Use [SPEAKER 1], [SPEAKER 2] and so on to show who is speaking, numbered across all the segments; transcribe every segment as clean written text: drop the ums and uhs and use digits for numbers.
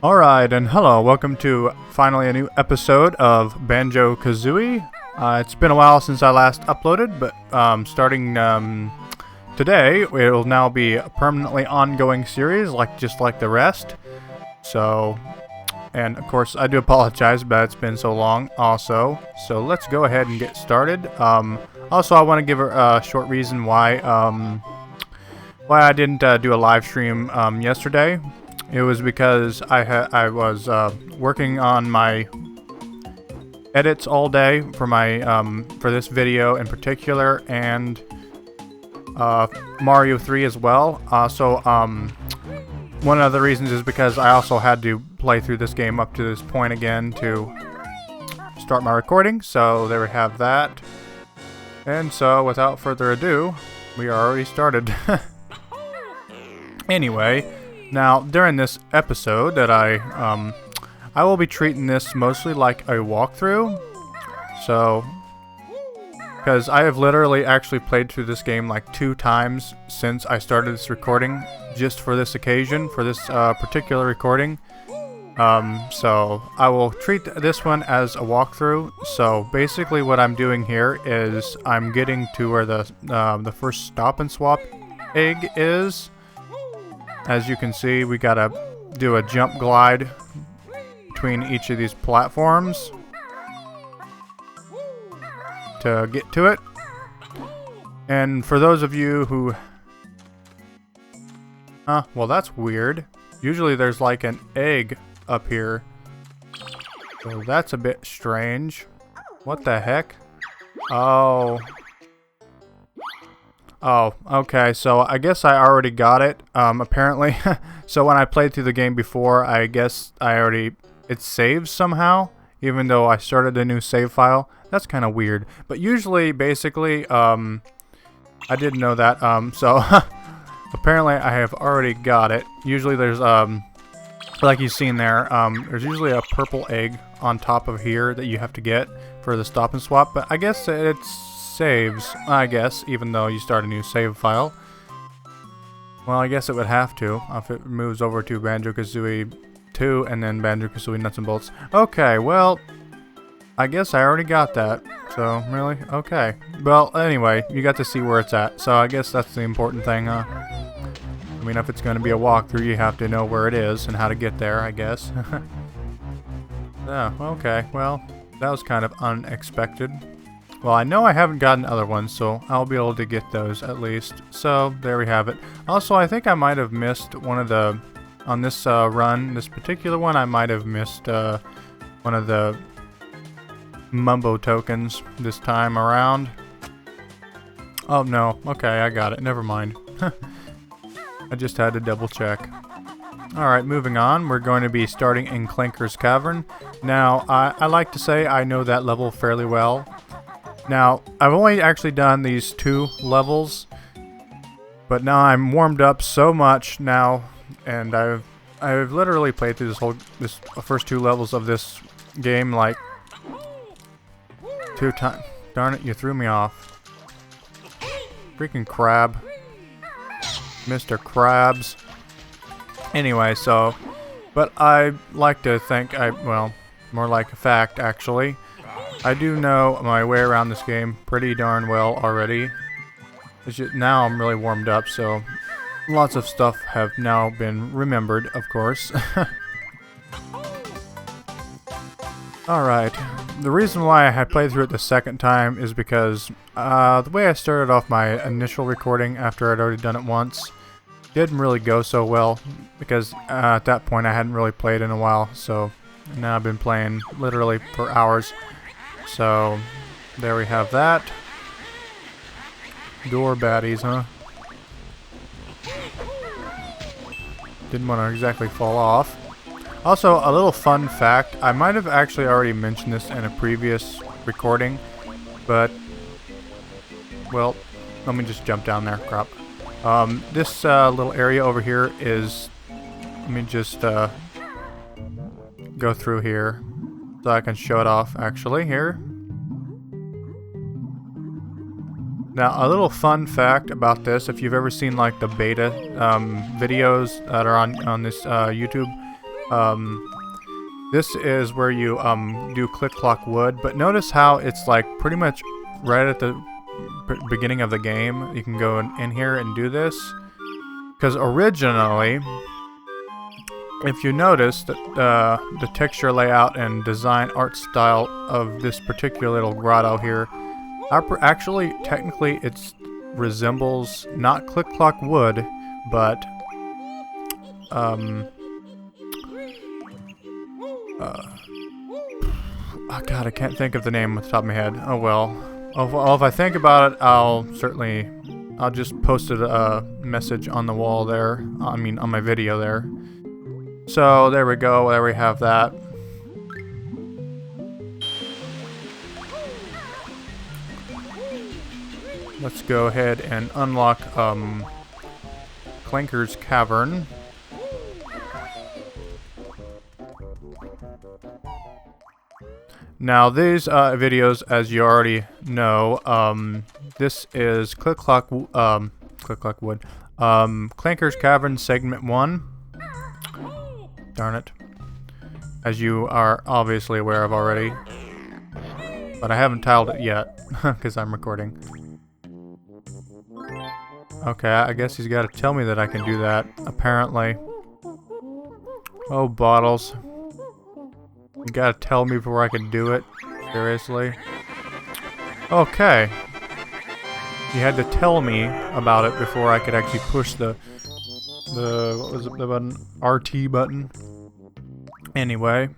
[SPEAKER 1] Alright, and hello, welcome to finally a new episode of Banjo Kazooie. It's been a while since I last uploaded, but starting today, it'll now be a permanently ongoing series, just like the rest. So, and of course, I do apologize, but it's been so long also. So let's go ahead and get started. Also, I want to give a short reason why I didn't do a live stream yesterday. It was because I was working on my edits all day for my for this video in particular, and Mario 3 as well. One of the reasons is because I also had to play through this game up to this point again to start my recording. So there we have that. And so without further ado, we are already started. Anyway. Now, during this episode that I will be treating this mostly like a walkthrough. So, because I have literally actually played through this game like 2 times since I started this recording, just for this occasion, for this particular recording. So, I will treat this one as a walkthrough. So, basically what I'm doing here is I'm getting to where the first stop and swap egg is. As you can see, we gotta do a jump glide between each of these platforms to get to it. And for those of you who... well that's weird. Usually there's like an egg up here. So that's a bit strange. What the heck? Oh, okay, so I guess I already got it, apparently. So when I played through the game before, I guess it saves somehow, even though I started a new save file. That's kind of weird. But usually, basically, I didn't know that, so apparently I have already got it. Usually there's, like you've seen there, there's usually a purple egg on top of here that you have to get for the stop and swap, but I guess it's saves, I guess, even though you start a new save file. Well, I guess it would have to if it moves over to Banjo Kazooie 2 and then Banjo Kazooie Nuts and Bolts. Okay, well, I guess I already got that. So, really? Okay. Well, anyway, you got to see where it's at. So, I guess that's the important thing, huh? I mean, if it's going to be a walkthrough, you have to know where it is and how to get there, I guess. Oh, okay. Well, that was kind of unexpected. Well, I know I haven't gotten other ones, so I'll be able to get those at least. So, there we have it. Also, I think I might have missed one of the... On this run, this particular one, I might have missed one of the Mumbo tokens this time around. Oh, no. Okay, I got it. Never mind. I just had to double check. Alright, moving on. We're going to be starting in Clankers Cavern. Now, I like to say I know that level fairly well. Now, I've only actually done these 2 levels, but now I'm warmed up so much now, and I've literally played through this first 2 levels of this game like 2 times. Darn it, you threw me off. Freaking crab. Mr. Krabs. Anyway, so, but I like to think well, more like a fact actually. I do know my way around this game pretty darn well already. It's just, now I'm really warmed up, so lots of stuff have now been remembered, of course. Alright, the reason why I had played through it the second time is because the way I started off my initial recording after I'd already done it once didn't really go so well, because at that point I hadn't really played in a while, so now I've been playing literally for hours. So, there we have that. Door baddies, huh? Didn't want to exactly fall off. Also, a little fun fact. I might have actually already mentioned this in a previous recording, but... Well, let me just jump down there. Crap. This little area over here is... Let me just go through here. So I can show it off actually here. Now, a little fun fact about this, if you've ever seen like the beta videos that are on this YouTube, This is where you do click clock wood, but notice how it's like pretty much right at the beginning of the game. You can go in here and do this, because originally, if you notice that the texture layout and design art style of this particular little grotto here, actually technically it resembles not click clock wood, but oh god, I can't think of the name off the top of my head. Oh well. Oh, well, if I think about it, I'll just post a message on the wall there. I mean, on my video there. So, there we go. There we have that. Let's go ahead and unlock Clankers Cavern. Now these videos, as you already know, this is Click Clock Wood, Clankers Cavern Segment 1. Darn it. As you are obviously aware of already. But I haven't tiled it yet, because I'm recording. Okay, I guess he's got to tell me that I can do that, apparently. Oh, bottles. You gotta tell me before I can do it. Seriously? Okay. You had to tell me about it before I could actually push the what was it, the button? RT button. Anyway.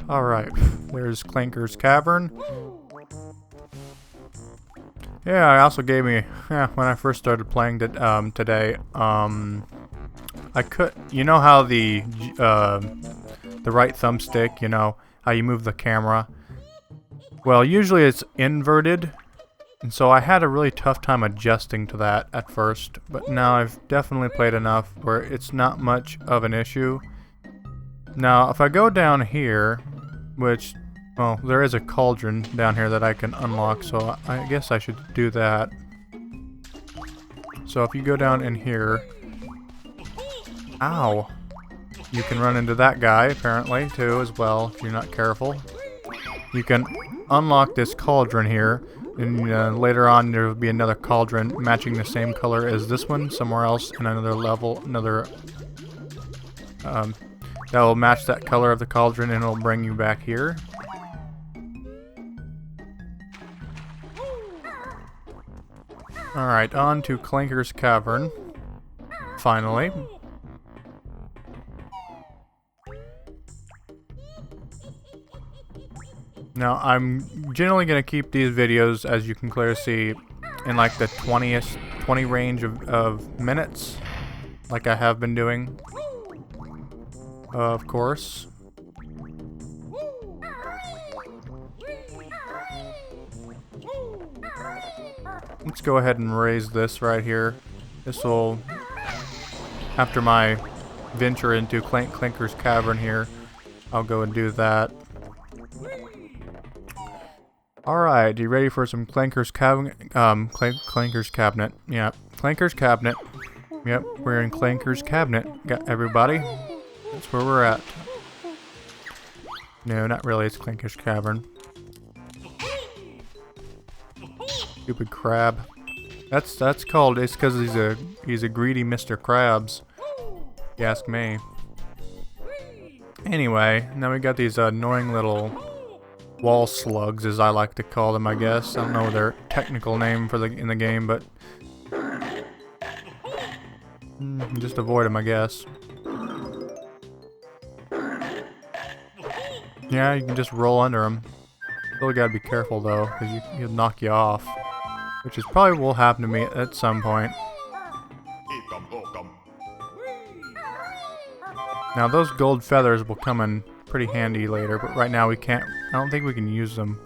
[SPEAKER 1] Alright. There's Clanker's Cavern. Yeah, I also gave me, when I first started playing today, I could, you know how the right thumbstick, you know, how you move the camera? Well, usually it's inverted, and so I had a really tough time adjusting to that at first, but now I've definitely played enough where it's not much of an issue. Now, if I go down here, which, well, there is a cauldron down here that I can unlock, so I guess I should do that. So if you go down in here... Ow! You can run into that guy, apparently, too, as well, if you're not careful. You can unlock this cauldron here, and later on there will be another cauldron matching the same color as this one, somewhere else in another level, that will match that color of the cauldron, and it'll bring you back here. Alright, on to Clanker's Cavern. Finally. Now, I'm generally going to keep these videos, as you can clearly see, in like the 20 range of minutes, like I have been doing, of course. Let's go ahead and raise this right here. This will, after my venture into Clanker's Cavern here, I'll go and do that. Alright, you ready for some Clanker's Cabinet? Clanker's Cabinet. Yeah, Clanker's Cabinet. Yep, we're in Clanker's Cabinet. Got everybody? That's where we're at. No, not really. It's Clanker's Cavern. Stupid crab. That's called. It's because he's a greedy Mr. Krabs. If you ask me. Anyway, now we got these annoying little wall slugs, as I like to call them, I guess. I don't know their technical name in the game, but just avoid them, I guess. Yeah, you can just roll under them. Still gotta be careful though, because he'll knock you off, which is probably will happen to me at some point. Now those gold feathers will come in pretty handy later, but right now we can't. I don't think we can use them.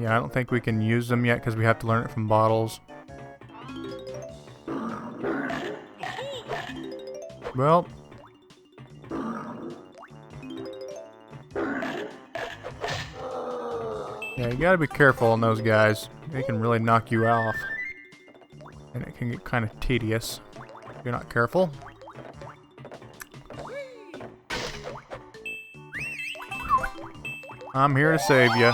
[SPEAKER 1] Yeah, I don't think we can use them yet because we have to learn it from bottles. Well, Yeah, you gotta be careful on those guys. They can really knock you off. And it can get kind of tedious if you're not careful. I'm here to save you.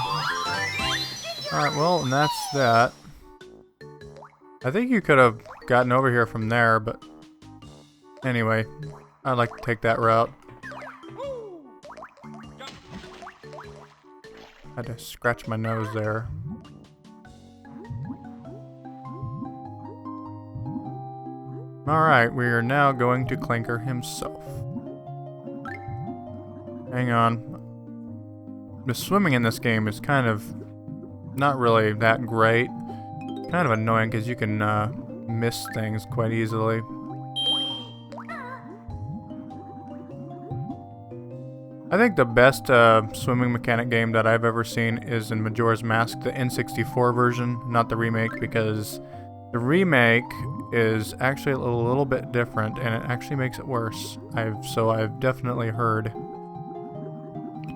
[SPEAKER 1] Alright, well, and that's that. I think you could have gotten over here from there, but anyway, I'd like to take that route. Had to scratch my nose there. Alright, we are now going to Clanker himself. Hang on. The swimming in this game is kind of not really that great. Kind of annoying because you can miss things quite easily. I think the best swimming mechanic game that I've ever seen is in Majora's Mask, the N64 version, not the remake, because the remake is actually a little bit different and it actually makes it worse. I've definitely heard.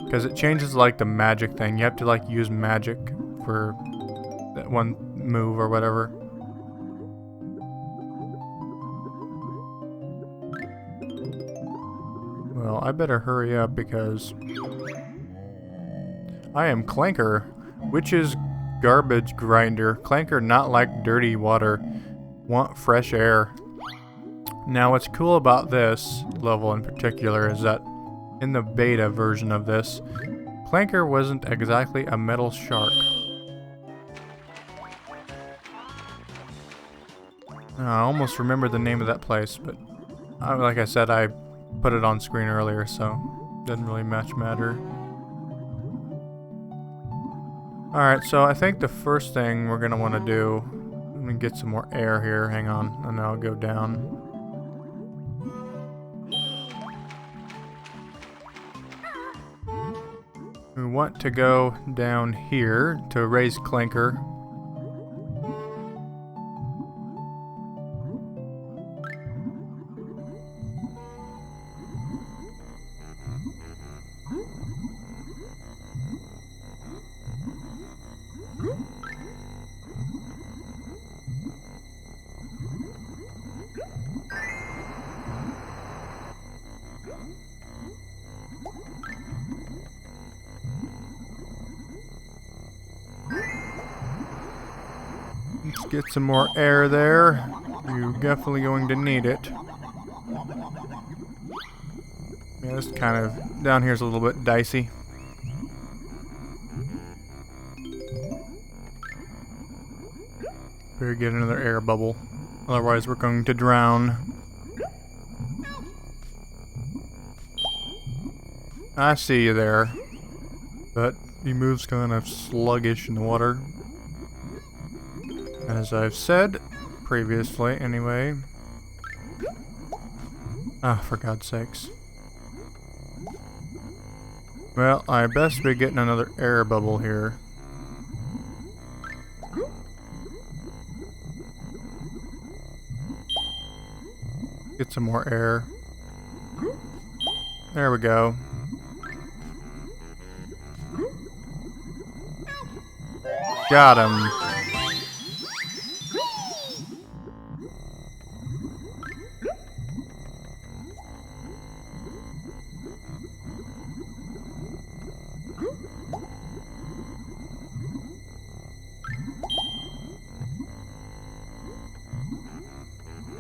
[SPEAKER 1] Because it changes like the magic thing. You have to like use magic for that one move or whatever. Well, I better hurry up because I am Clanker, which is garbage grinder. Clanker not like dirty water, want fresh air. Now what's cool about this level in particular is that in the beta version of this, Clanker wasn't exactly a metal shark. I almost remembered the name of that place, but like I said, I put it on screen earlier, so doesn't really much matter. Alright, so I think the first thing we're going to want to do, let me get some more air here, hang on, and then I'll go down. We want to go down here to raise Clanker. Let's get some more air there. You're definitely going to need it. Yeah, this kind of down here is a little bit dicey. Better get another air bubble. Otherwise we're going to drown. I see you there. But he moves kind of sluggish in the water. As I've said previously, anyway. Ah, for God's sakes. Well, I best be getting another air bubble here. Get some more air. There we go. Got him.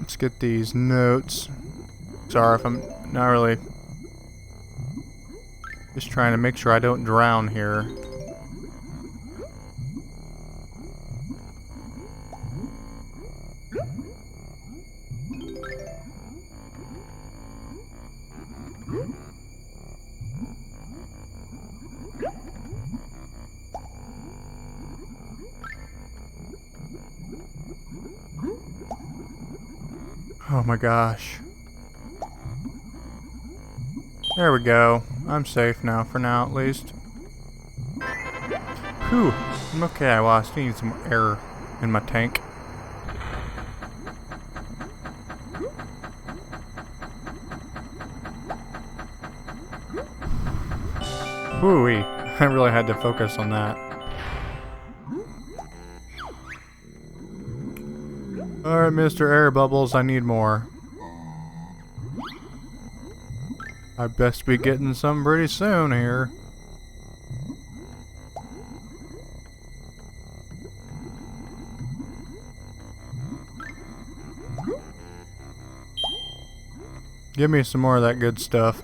[SPEAKER 1] Let's get these notes. Sorry if I'm not really... Just trying to make sure I don't drown here. Oh my gosh. There we go. I'm safe now, for now at least. Whew. Okay, well I still need some air in my tank. Whoo-wee. I really had to focus on that. Alright, Mr. Air Bubbles, I need more. I best be getting some pretty soon here. Give me some more of that good stuff.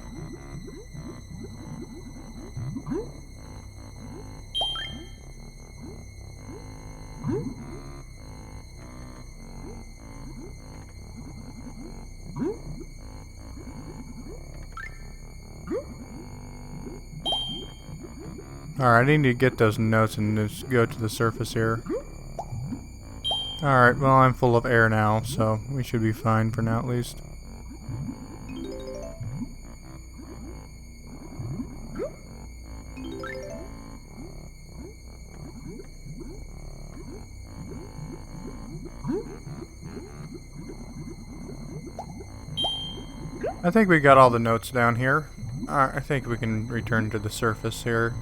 [SPEAKER 1] Alright, I need to get those notes and just go to the surface here. Alright, well I'm full of air now, so we should be fine for now at least. I think we got all the notes down here. I think we can return to the surface here.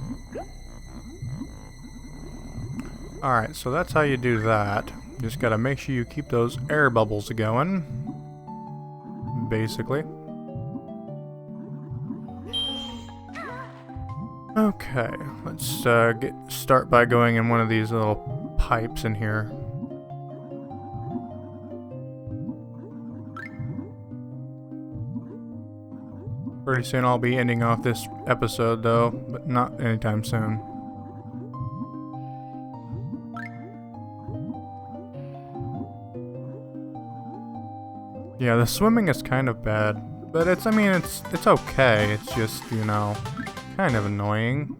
[SPEAKER 1] Alright, so that's how you do that. Just gotta make sure you keep those air bubbles going. Basically. Okay, let's start by going in one of these little pipes in here. Pretty soon I'll be ending off this episode though, but not anytime soon. Yeah, the swimming is kind of bad, but I mean, it's okay. It's just, you know, kind of annoying.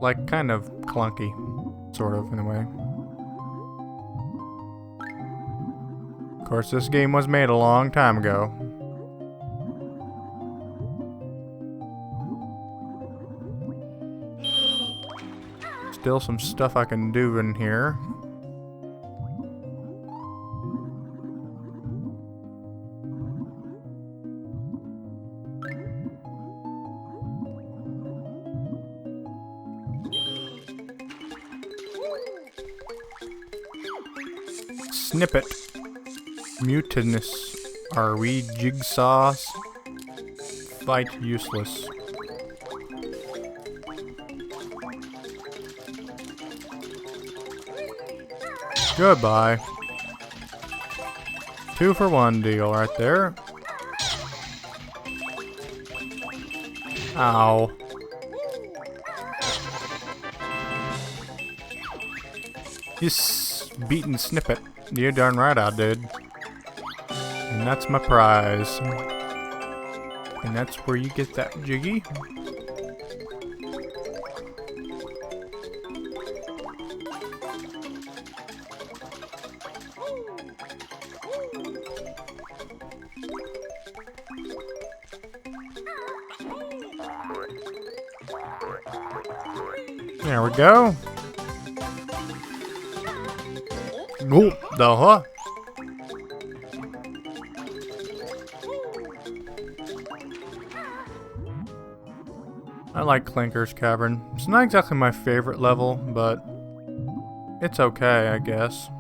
[SPEAKER 1] Like, kind of clunky, sort of, in a way. Of course, this game was made a long time ago. Still some stuff I can do in here. Snippet. Mutinous. Are we jigsaws? Fight useless. Goodbye. 2 for 1 deal right there. Ow. Yes, beaten Snippet. You're darn right I did. And that's my prize. And that's where you get that jiggy. There we go. Oh, the huh? I like Clankers Cavern. It's not exactly my favorite level, but it's okay, I guess.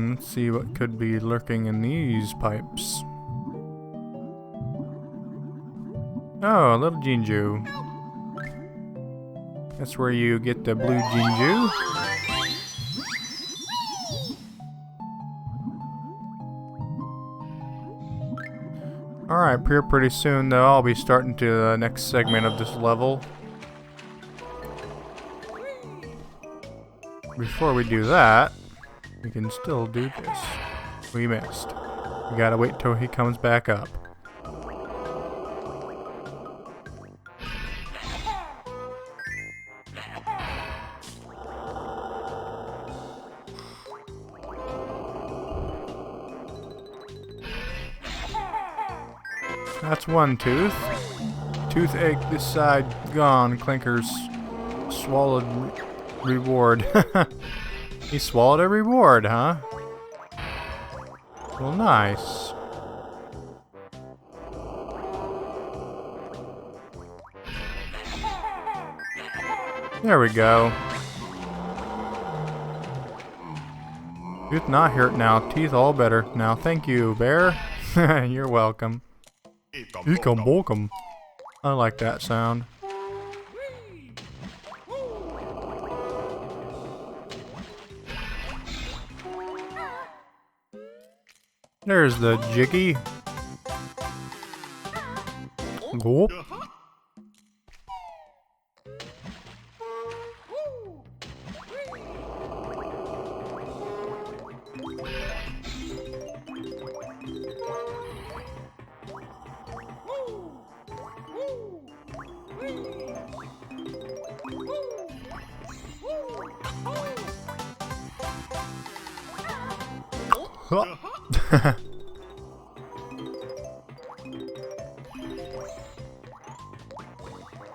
[SPEAKER 1] Let's see what could be lurking in these pipes. Oh, a little Jinju. That's where you get the blue Jinju. Alright, pretty soon though, I'll be starting to the next segment of this level. Before we do that, we can still do this. We missed. We gotta wait till he comes back up. That's one tooth. Toothache this side gone. Clankers swallowed Reward. He swallowed a reward, huh? Well, nice. There we go. Tooth not hurt now. Teeth all better now. Thank you, bear. You're welcome. Welcome. I like that sound. There's the Jiggy. Go.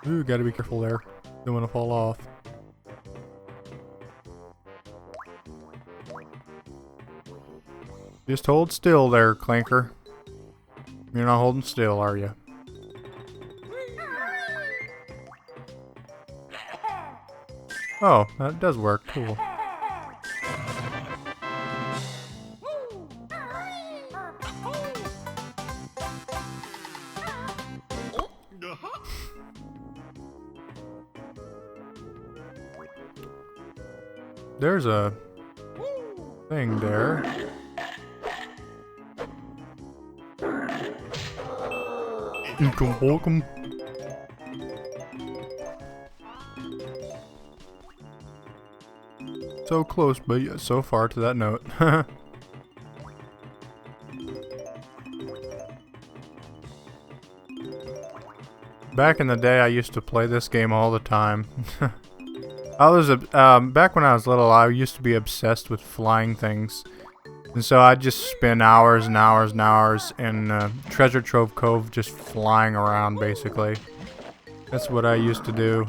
[SPEAKER 1] Ooh, gotta be careful there. Don't want to fall off. Just hold still there, Clanker. You're not holding still, are you? Oh, that does work. Cool. There's a thing there. Welcome. So close, but yet so far to that note. Back in the day, I used to play this game all the time. I was back when I was little, I used to be obsessed with flying things, and so I'd just spend hours and hours and hours in Treasure Trove Cove just flying around, basically. That's what I used to do.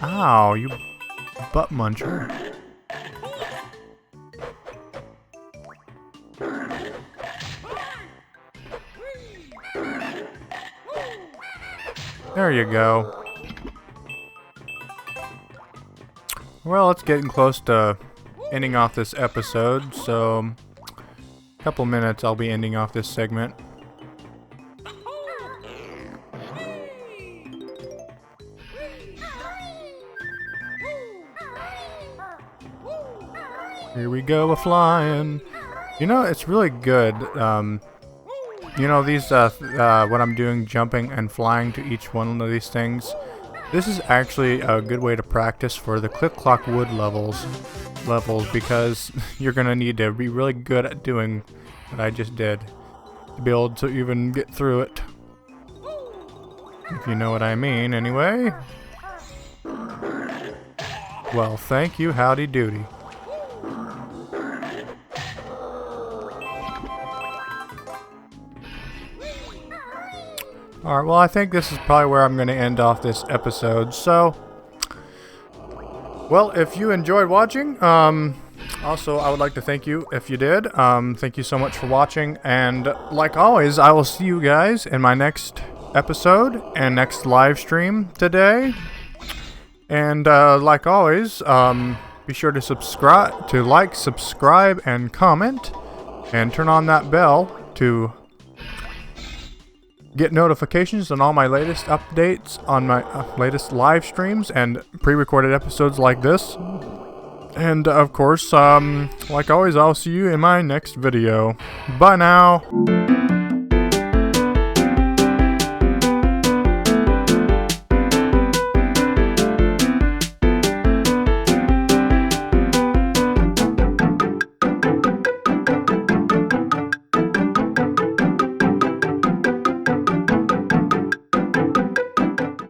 [SPEAKER 1] Ow, you butt muncher. There you go. Well, it's getting close to ending off this episode, so a couple minutes I'll be ending off this segment. Here we go, a flying. You know, it's really good. You know, these what I'm doing, jumping and flying to each one of these things. This is actually a good way to practice for the Click Clock Wood levels because you're gonna need to be really good at doing what I just did to be able to even get through it. If you know what I mean, anyway. Well, thank you, howdy doody. Alright, well, I think this is probably where I'm going to end off this episode. So, well, if you enjoyed watching, also, I would like to thank you if you did. Thank you so much for watching. And like always, I will see you guys in my next episode and next live stream today. And like always, be sure to subscribe, subscribe, and comment. And turn on that bell to get notifications on all my latest updates on my latest live streams and pre-recorded episodes like this. And of course, like always, I'll see you in my next video. Bye now.